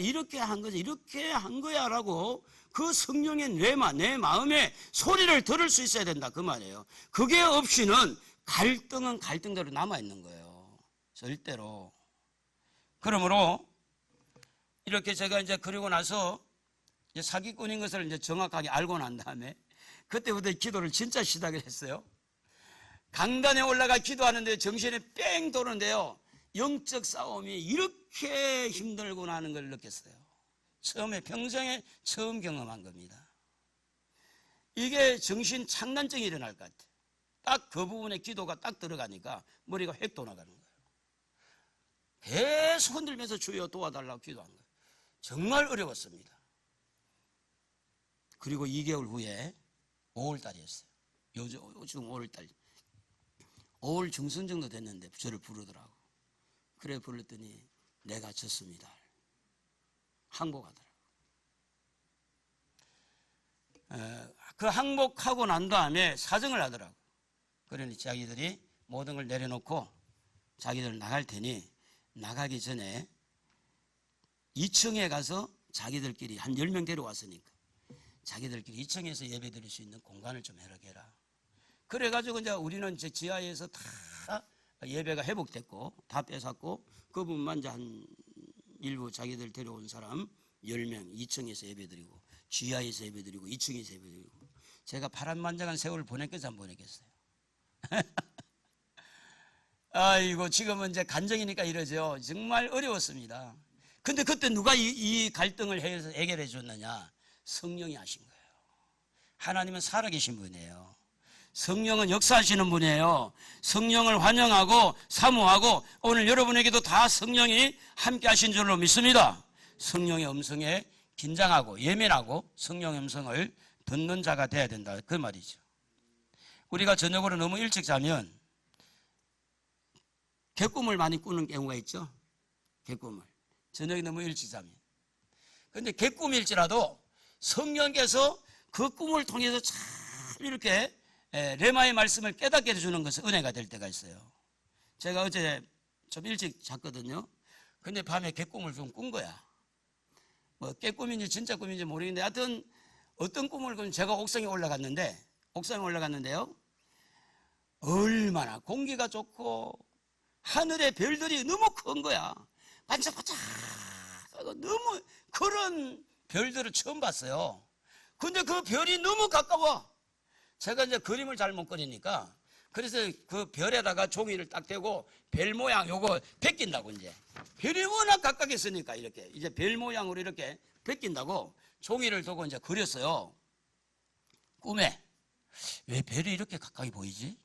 이렇게 한 거지 이렇게 한 거야 라고 그 성령의 뇌마 내 마음에 소리를 들을 수 있어야 된다 그 말이에요. 그게 없이는 갈등은 갈등대로 남아있는 거예요. 절대로. 그러므로 이렇게 제가 이제 그리고 나서 이제 사기꾼인 것을 이제 정확하게 알고 난 다음에 그때부터 기도를 진짜 시작을 했어요. 강단에 올라가 기도하는데 정신이 뺑 도는데요. 영적 싸움이 이렇게 힘들구나 하는 걸 느꼈어요. 처음에 평생에 처음 경험한 겁니다. 이게 정신 착란증이 일어날 것 같아요. 딱 그 부분에 기도가 딱 들어가니까 머리가 획 돌아가는 거예요. 계속 흔들면서 주여 도와달라고 기도한 거예요. 정말 어려웠습니다. 그리고 2개월 후에 5월달이었어요. 요즘 5월달. 5월 중순 정도 됐는데 저를 부르더라고. 그래 불렀더니 내가 졌습니다. 항복하더라고. 그 항복하고 난 다음에 사정을 하더라고. 그러니 자기들이 모든 걸 내려놓고 자기들 나갈 테니 나가기 전에 2층에 가서 자기들끼리 한 10명 데려왔으니까 자기들끼리 2층에서 예배 드릴 수 있는 공간을 좀 허락해라. 그래가지고 이제 우리는 이제 지하에서 다 예배가 회복됐고 다 뺏었고 그분만 이제 한 일부 자기들 데려온 사람 10명 2층에서 예배 드리고 지하에서 예배 드리고 2층에서 예배 드리고 제가 파란만장한 세월을 보냈겠어 안 보냈겠어요? 아이고 지금은 이제 간정이니까 이러죠. 정말 어려웠습니다. 근데 그때 누가 이 갈등을 해결해 줬느냐? 성령이 하신 거예요. 하나님은 살아계신 분이에요. 성령은 역사하시는 분이에요. 성령을 환영하고 사모하고 오늘 여러분에게도 다 성령이 함께 하신 줄로 믿습니다. 성령의 음성에 긴장하고 예민하고 성령의 음성을 듣는 자가 돼야 된다 그 말이죠. 우리가 저녁으로 너무 일찍 자면 개꿈을 많이 꾸는 경우가 있죠. 개꿈을 저녁에 너무 일찍 자면. 그런데 개꿈일지라도 성령께서 그 꿈을 통해서 잘 이렇게 레마의 말씀을 깨닫게 해주는 것은 은혜가 될 때가 있어요. 제가 어제 좀 일찍 잤거든요. 근데 밤에 개꿈을 좀 꾼 거야. 뭐 깨꿈인지 진짜 꿈인지 모르겠는데 하여튼 어떤 꿈을 꾼 제가 옥상에 올라갔는데요. 얼마나 공기가 좋고 하늘의 별들이 너무 큰 거야. 반짝반짝 너무 그런 별들을 처음 봤어요. 근데 그 별이 너무 가까워. 제가 이제 그림을 잘 못 그리니까 그래서 그 별에다가 종이를 딱 대고 별 모양 요거 베낀다고 이제 별이 워낙 가깝게 있으니까 이렇게 이제 별 모양으로 이렇게 베낀다고 종이를 두고 이제 그렸어요. 꿈에 왜 별이 이렇게 가까이 보이지?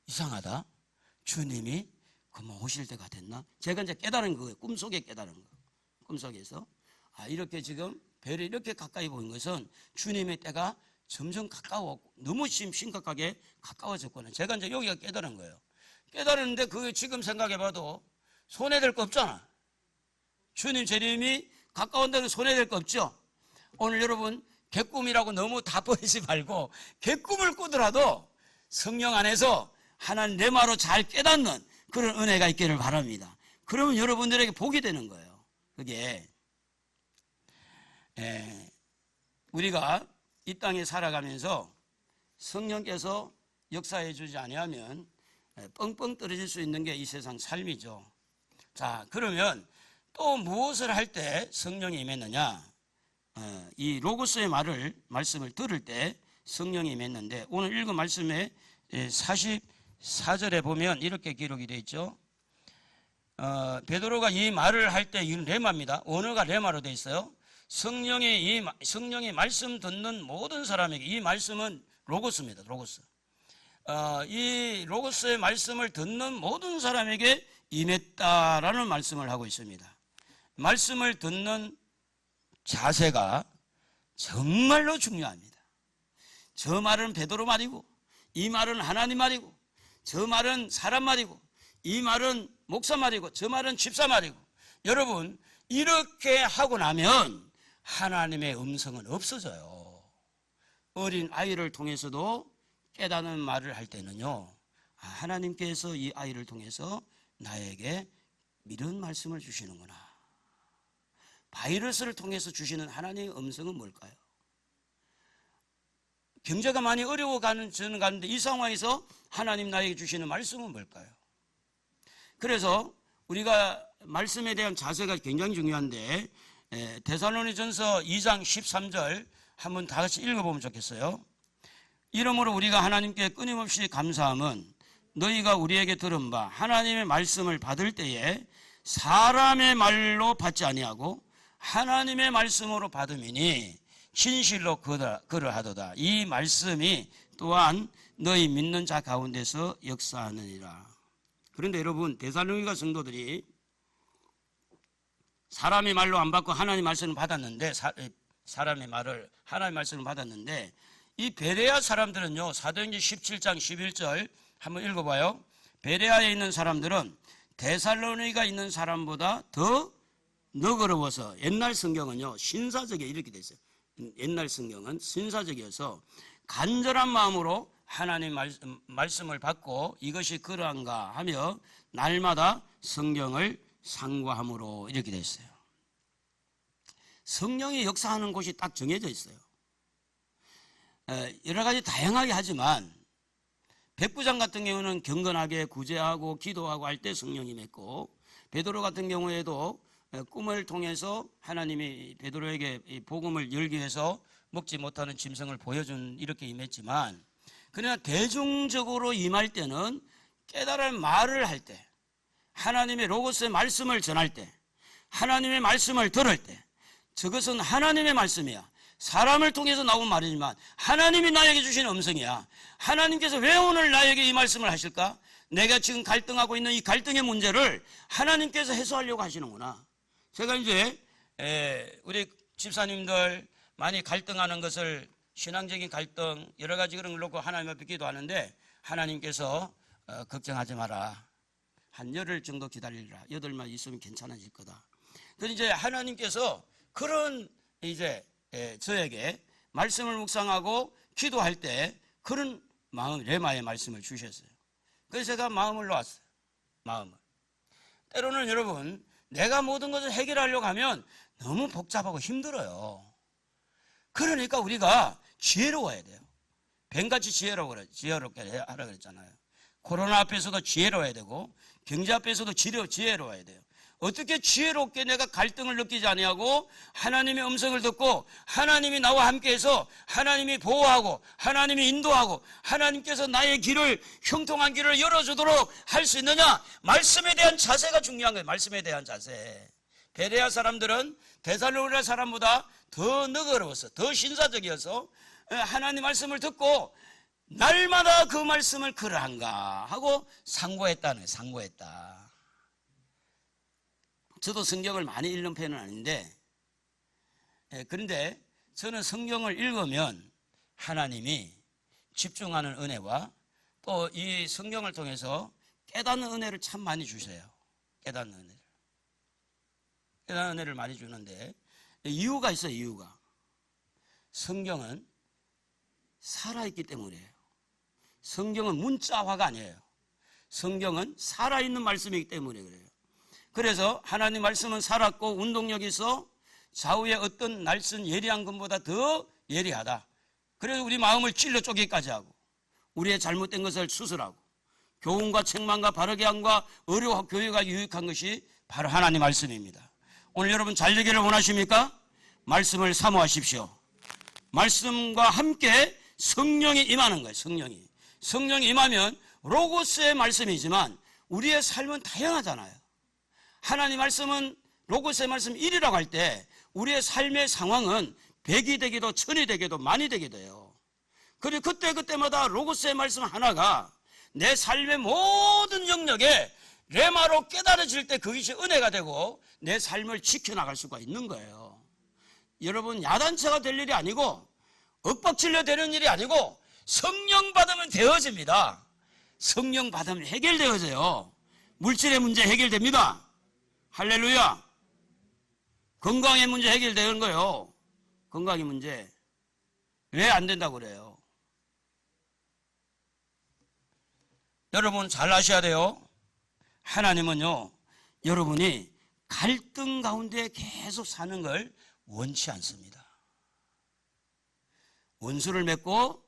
이상하다. 주님이 그만 오실 때가 됐나? 제가 이제 깨달은 거예요. 꿈속에 깨달은 거. 꿈속에서 이렇게 지금 별이 이렇게 가까이 보인 것은 주님의 때가 점점 가까웠고 너무 심각하게 가까워졌구나. 제가 이제 여기가 깨달은 거예요. 깨달았는데 그게 지금 생각해봐도 손해될 거 없잖아. 주님 재림이 가까운데는 손해될 거 없죠. 오늘 여러분 개꿈이라고 너무 다 버리지 말고 개꿈을 꾸더라도 성령 안에서 하나님 레마로 잘 깨닫는 그런 은혜가 있기를 바랍니다. 그러면 여러분들에게 복이 되는 거예요. 그게 우리가 이 땅에 살아가면서 성령께서 역사해 주지 아니하면 뻥뻥 떨어질 수 있는 게 이 세상 삶이죠. 자, 그러면 또 무엇을 할 때 성령이 임했느냐? 이 로고스의 말씀을 들을 때 성령이 임했는데 오늘 읽은 말씀에 44절에 보면 이렇게 기록이 되어 있죠. 베드로가 이 말을 할 때 이건 레마입니다. 언어가 레마로 되어 있어요. 성령의 말씀 듣는 모든 사람에게 이 말씀은 로고스입니다. 로고스. 이 로고스의 말씀을 듣는 모든 사람에게 임했다라는 말씀을 하고 있습니다. 말씀을 듣는 자세가 정말로 중요합니다. 저 말은 베드로 말이고 이 말은 하나님 말이고 저 말은 사람 말이고 이 말은 목사 말이고 저 말은 집사 말이고 여러분 이렇게 하고 나면 하나님의 음성은 없어져요. 어린 아이를 통해서도 깨닫는 말을 할 때는요 하나님께서 이 아이를 통해서 나에게 이런 말씀을 주시는구나. 바이러스를 통해서 주시는 하나님의 음성은 뭘까요? 경제가 많이 어려워가는 저는 가는데 이 상황에서 하나님 나에게 주시는 말씀은 뭘까요? 그래서 우리가 말씀에 대한 자세가 굉장히 중요한데 데살로니전서 2장 13절 한번 다 같이 읽어보면 좋겠어요. 이러므로 우리가 하나님께 끊임없이 감사함은 너희가 우리에게 들은 바 하나님의 말씀을 받을 때에 사람의 말로 받지 아니하고 하나님의 말씀으로 받음이니 신실로 그러하도다. 이 말씀이 또한 너희 믿는 자 가운데서 역사하느니라. 그런데 여러분, 데살로니가 성도들이 사람의 말로 안 받고 하나님의 말씀을 받았는데, 사람의 말을 하나님의 말씀을 받았는데, 이 베레아 사람들은요, 사도행전 17장 11절 한번 읽어봐요. 베레아에 있는 사람들은 데살로니가 있는 사람보다 더 너그러워서, 옛날 성경은요 신사적이에 이렇게 돼 있어요. 옛날 성경은 신사적이어서 간절한 마음으로 하나님 말씀을 받고 이것이 그러한가 하며 날마다 성경을 상고함으로 이렇게 돼 있어요. 성령이 역사하는 곳이 딱 정해져 있어요. 여러 가지 다양하게 하지만 백부장 같은 경우는 경건하게 구제하고 기도하고 할 때 성령이 맺고, 베드로 같은 경우에도 꿈을 통해서 하나님이 베드로에게 복음을 열기 위해서 먹지 못하는 짐승을 보여준 이렇게 임했지만, 그러나 대중적으로 임할 때는 깨달을 말을 할 때, 하나님의 로고스의 말씀을 전할 때, 하나님의 말씀을 들을 때, 저것은 하나님의 말씀이야. 사람을 통해서 나온 말이지만 하나님이 나에게 주신 음성이야. 하나님께서 왜 오늘 나에게 이 말씀을 하실까? 내가 지금 갈등하고 있는 이 갈등의 문제를 하나님께서 해소하려고 하시는구나. 제가 이제 우리 집사님들 많이 갈등하는 것을, 신앙적인 갈등 여러 가지 그런 걸 놓고 하나님 앞에 기도하는데, 하나님께서 걱정하지 마라. 한 열흘 정도 기다리라. 8만 있으면 괜찮아질 거다. 그래서 이제 하나님께서 그런 이제 저에게 말씀을 묵상하고 기도할 때 그런 마음, 레마의 말씀을 주셨어요. 그래서 제가 마음을 놓았어요. 마음을. 때로는 여러분, 내가 모든 것을 해결하려고 하면 너무 복잡하고 힘들어요. 그러니까 우리가 지혜로워야 돼요. 뱀같이 지혜롭게 하라 그랬잖아요. 코로나 앞에서도 지혜로워야 되고, 경제 앞에서도 지혜로워야 돼요. 어떻게 지혜롭게 내가 갈등을 느끼지 아니하고 하나님의 음성을 듣고 하나님이 나와 함께해서 하나님이 보호하고 하나님이 인도하고 하나님께서 나의 길을, 형통한 길을 열어주도록 할 수 있느냐? 말씀에 대한 자세가 중요한 거예요. 말씀에 대한 자세. 베레아 사람들은 데살로니가 사람보다 더 너그러워서, 더 신사적이어서 하나님 말씀을 듣고 날마다 그 말씀을 그러한가 하고 상고했다는 거예요. 상고했다. 저도 성경을 많이 읽는 편은 아닌데, 그런데 저는 성경을 읽으면 하나님이 집중하는 은혜와 또 이 성경을 통해서 깨닫는 은혜를 참 많이 주세요. 깨닫는 은혜를 많이 주는데, 이유가 있어요. 이유가. 성경은 살아있기 때문이에요. 성경은 문자화가 아니에요. 성경은 살아있는 말씀이기 때문에 그래요. 그래서 하나님 말씀은 살았고 운동력이 있어 좌우의 어떤 날선 예리한 것보다 더 예리하다. 그래서 우리 마음을 찔러 쪼개기까지 하고, 우리의 잘못된 것을 수술하고, 교훈과 책망과 바르게 함과 의료와 교육과 유익한 것이 바로 하나님 말씀입니다. 오늘 여러분 잘 되기를 원하십니까? 말씀을 사모하십시오. 말씀과 함께 성령이 임하는 거예요. 성령이 임하면 로고스의 말씀이지만 우리의 삶은 다양하잖아요. 하나님 말씀은, 로고스의 말씀 1이라고 할 때 우리의 삶의 상황은 100이 되기도 1000이 되기도 만이 되기도 해요. 그리고 그때마다 로고스의 말씀 하나가 내 삶의 모든 영역에 레마로 깨달아질 때 그것이 은혜가 되고 내 삶을 지켜나갈 수가 있는 거예요. 여러분, 야단쳐가 될 일이 아니고 엇박질려 되는 일이 아니고 성령 받으면 되어집니다. 성령 받으면 해결되어져요. 물질의 문제 해결됩니다. 할렐루야. 건강의 문제 해결되는 거예요. 건강의 문제. 왜 안 된다고 그래요? 여러분 잘 아셔야 돼요. 하나님은요, 여러분이 갈등 가운데 계속 사는 걸 원치 않습니다. 원수를 맺고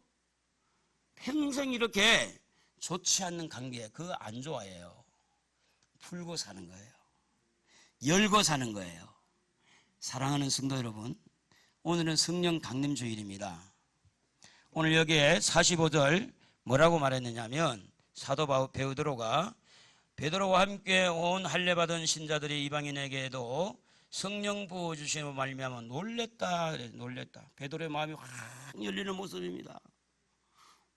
평생 이렇게 좋지 않는 관계, 그거 안 좋아해요. 풀고 사는 거예요. 열고 사는 거예요. 사랑하는 성도 여러분, 오늘은 성령 강림 주일입니다. 오늘 여기에 45절 뭐라고 말했느냐면, 사도 베드로가 베드로와 함께 온 할례받은 신자들이 이방인에게도 성령 부어주시는 말미암아 놀랬다 그래. 놀랬다. 베드로의 마음이 확 열리는 모습입니다.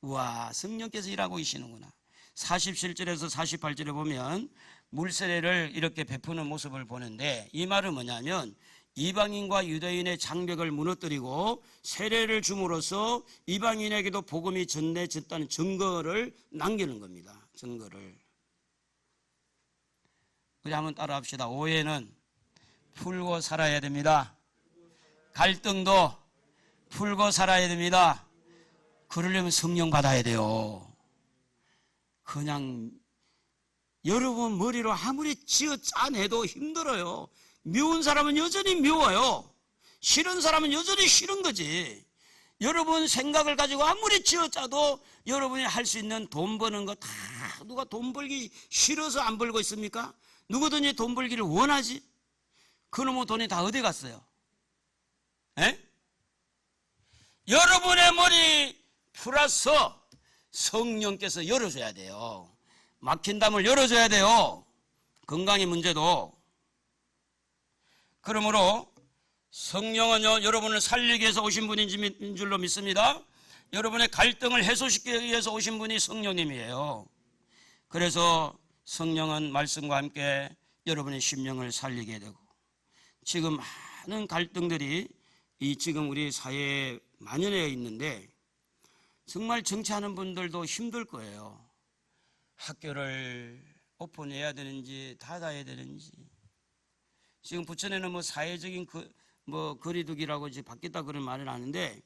우와, 성령께서 일하고 계시는구나. 47절에서 48절에 보면 물세례를 이렇게 베푸는 모습을 보는데, 이 말은 뭐냐면 이방인과 유대인의 장벽을 무너뜨리고 세례를 줌으로써 이방인에게도 복음이 전해졌다는 증거를 남기는 겁니다. 증거를. 우리 한번 따라 합시다. 오해는 풀고 살아야 됩니다. 갈등도 풀고 살아야 됩니다. 그러려면 성령 받아야 돼요. 그냥 여러분 머리로 아무리 지어 짜내도 힘들어요. 미운 사람은 여전히 미워요. 싫은 사람은 여전히 싫은 거지. 여러분 생각을 가지고 아무리 지어 짜도 여러분이 할 수 있는 돈 버는 거 다, 누가 돈 벌기 싫어서 안 벌고 있습니까? 누구든지 돈 벌기를 원하지. 그놈의 돈이 다 어디 갔어요? 에? 여러분의 머리 풀어서 성령께서 열어줘야 돼요. 막힌 담을 열어줘야 돼요. 건강의 문제도. 그러므로 성령은요, 여러분을 살리기 위해서 오신 분인 줄로 믿습니다. 여러분의 갈등을 해소시키기 위해서 오신 분이 성령님이에요. 그래서 성령은 말씀과 함께 여러분의 심령을 살리게 되고, 지금 많은 갈등들이 지금 우리 사회에 만연해 있는데 정말 정치하는 분들도 힘들 거예요. 학교를 오픈해야 되는지 닫아야 되는지. 지금 부천에는 뭐 사회적인 거리두기라고 이제 바뀌었다 그런 말을 하는데,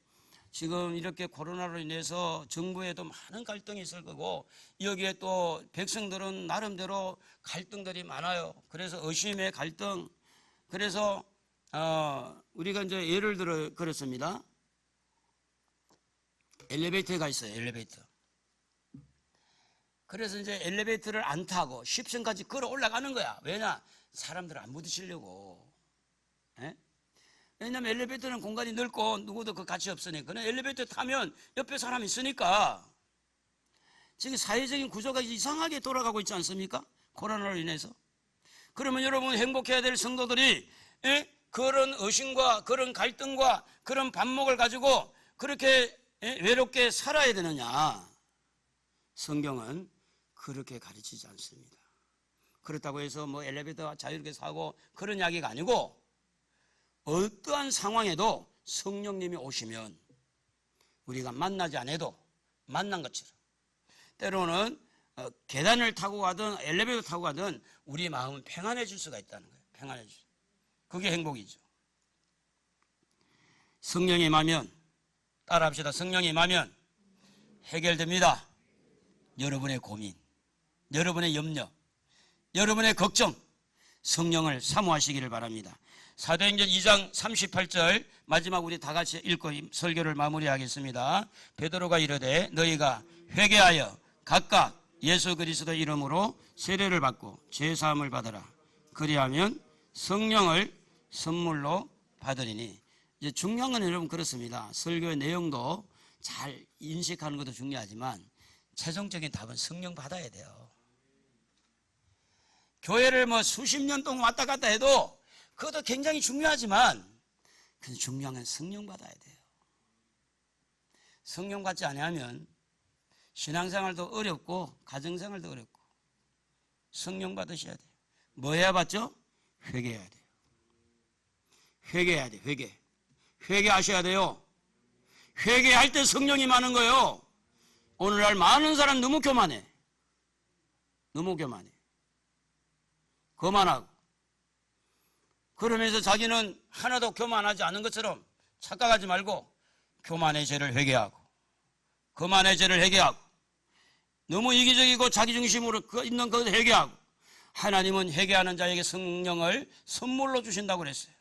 지금 이렇게 코로나로 인해서 정부에도 많은 갈등이 있을 거고, 여기에 또 백성들은 나름대로 갈등들이 많아요. 그래서 의심의 갈등. 그래서 우리가 이제 예를 들어 그렇습니다. 엘리베이터가 있어요. 엘리베이터. 그래서 이제 엘리베이터를 안 타고 10층까지 걸어 올라가는 거야. 왜냐? 사람들 안 부딪히려고. 에? 왜냐면 엘리베이터는 공간이 넓고 누구도 그 가치 없으니까. 엘리베이터 타면 옆에 사람이 있으니까. 지금 사회적인 구조가 이상하게 돌아가고 있지 않습니까? 코로나로 인해서. 그러면 여러분 행복해야 될 성도들이 그런 의심과 그런 갈등과 그런 반목을 가지고 그렇게 외롭게 살아야 되느냐? 성경은 그렇게 가르치지 않습니다. 그렇다고 해서 뭐 엘리베이터가 자유롭게 사고 그런 이야기가 아니고, 어떠한 상황에도 성령님이 오시면 우리가 만나지 않아도 만난 것처럼, 때로는 계단을 타고 가든 엘리베이터 타고 가든 우리 마음은 평안해질 수가 있다는 거예요. 평안해질 수. 그게 행복이죠. 성령이 임하면, 따라합시다. 성령이 임하면 해결됩니다. 여러분의 고민, 여러분의 염려, 여러분의 걱정, 성령을 사모하시기를 바랍니다. 사도행전 2장 38절 마지막 우리 다 같이 읽고 설교를 마무리하겠습니다. 베드로가 이르되 너희가 회개하여 각각 예수 그리스도 이름으로 세례를 받고 죄사함을 받으라. 그리하면 성령을 선물로 받으리니. 이제 중요한 건 여러분 그렇습니다. 설교의 내용도 잘 인식하는 것도 중요하지만 최종적인 답은 성령 받아야 돼요. 교회를 뭐 수십 년 동안 왔다 갔다 해도 그것도 굉장히 중요하지만, 그 중요한 건 성령 받아야 돼요. 성령 받지 않으면 신앙생활도 어렵고 가정생활도 어렵고. 성령 받으셔야 돼요. 뭐 해야 받죠? 회개해야 돼요. 회개해야 돼요. 회개하셔야 돼요. 회개할 때 성령이 많은 거예요. 오늘날 많은 사람 너무 교만해. 거만하고. 그러면서 자기는 하나도 교만하지 않은 것처럼 착각하지 말고 교만의 죄를 회개하고, 거만의 죄를 회개하고, 너무 이기적이고 자기중심으로 있는 것을 회개하고, 하나님은 회개하는 자에게 성령을 선물로 주신다고 그랬어요.